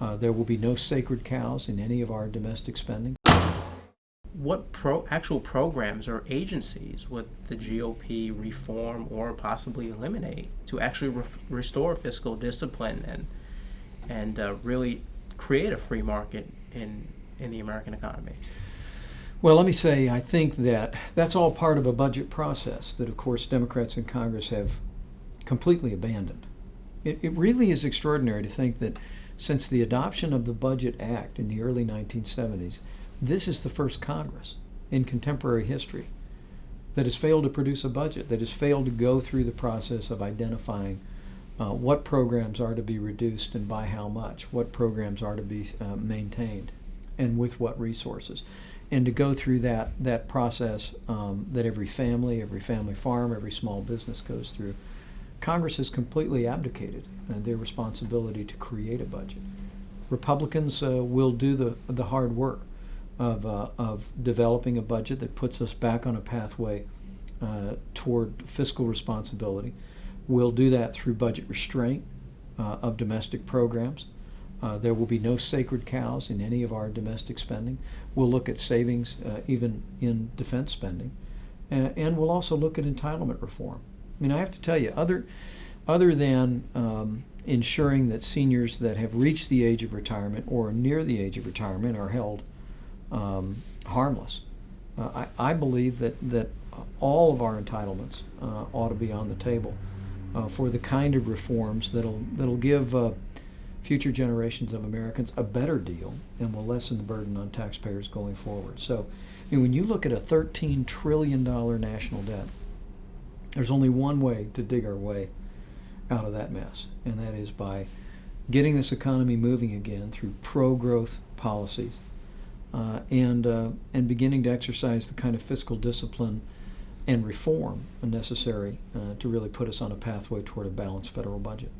There will be no sacred cows in any of our domestic spending. What actual programs or agencies would the GOP reform or possibly eliminate to actually restore fiscal discipline and really create a free market in the American economy? Well, let me say, I think that that's all part of a budget process that, of course, Democrats in Congress have completely abandoned. It really is extraordinary to think that since the adoption of the Budget Act in the early 1970s, this is the first Congress in contemporary history that has failed to produce a budget, that has failed to go through the process of identifying what programs are to be reduced and by how much, what programs are to be maintained, and with what resources. And to go through that process that every family farm, every small business goes through. Congress has completely abdicated their responsibility to create a budget. Republicans will do the hard work of developing a budget that puts us back on a pathway toward fiscal responsibility. We'll do that through budget restraint of domestic programs. There will be no sacred cows in any of our domestic spending. We'll look at savings even in defense spending. And we'll also look at entitlement reform. I mean, I have to tell you, other than ensuring that seniors that have reached the age of retirement or are near the age of retirement are held harmless, I believe that all of our entitlements ought to be on the table for the kind of reforms that'll give future generations of Americans a better deal and will lessen the burden on taxpayers going forward. So, I mean, when you look at a $13 trillion national debt, there's only one way to dig our way out of that mess, and that is by getting this economy moving again through pro-growth policies and beginning to exercise the kind of fiscal discipline and reform necessary to really put us on a pathway toward a balanced federal budget.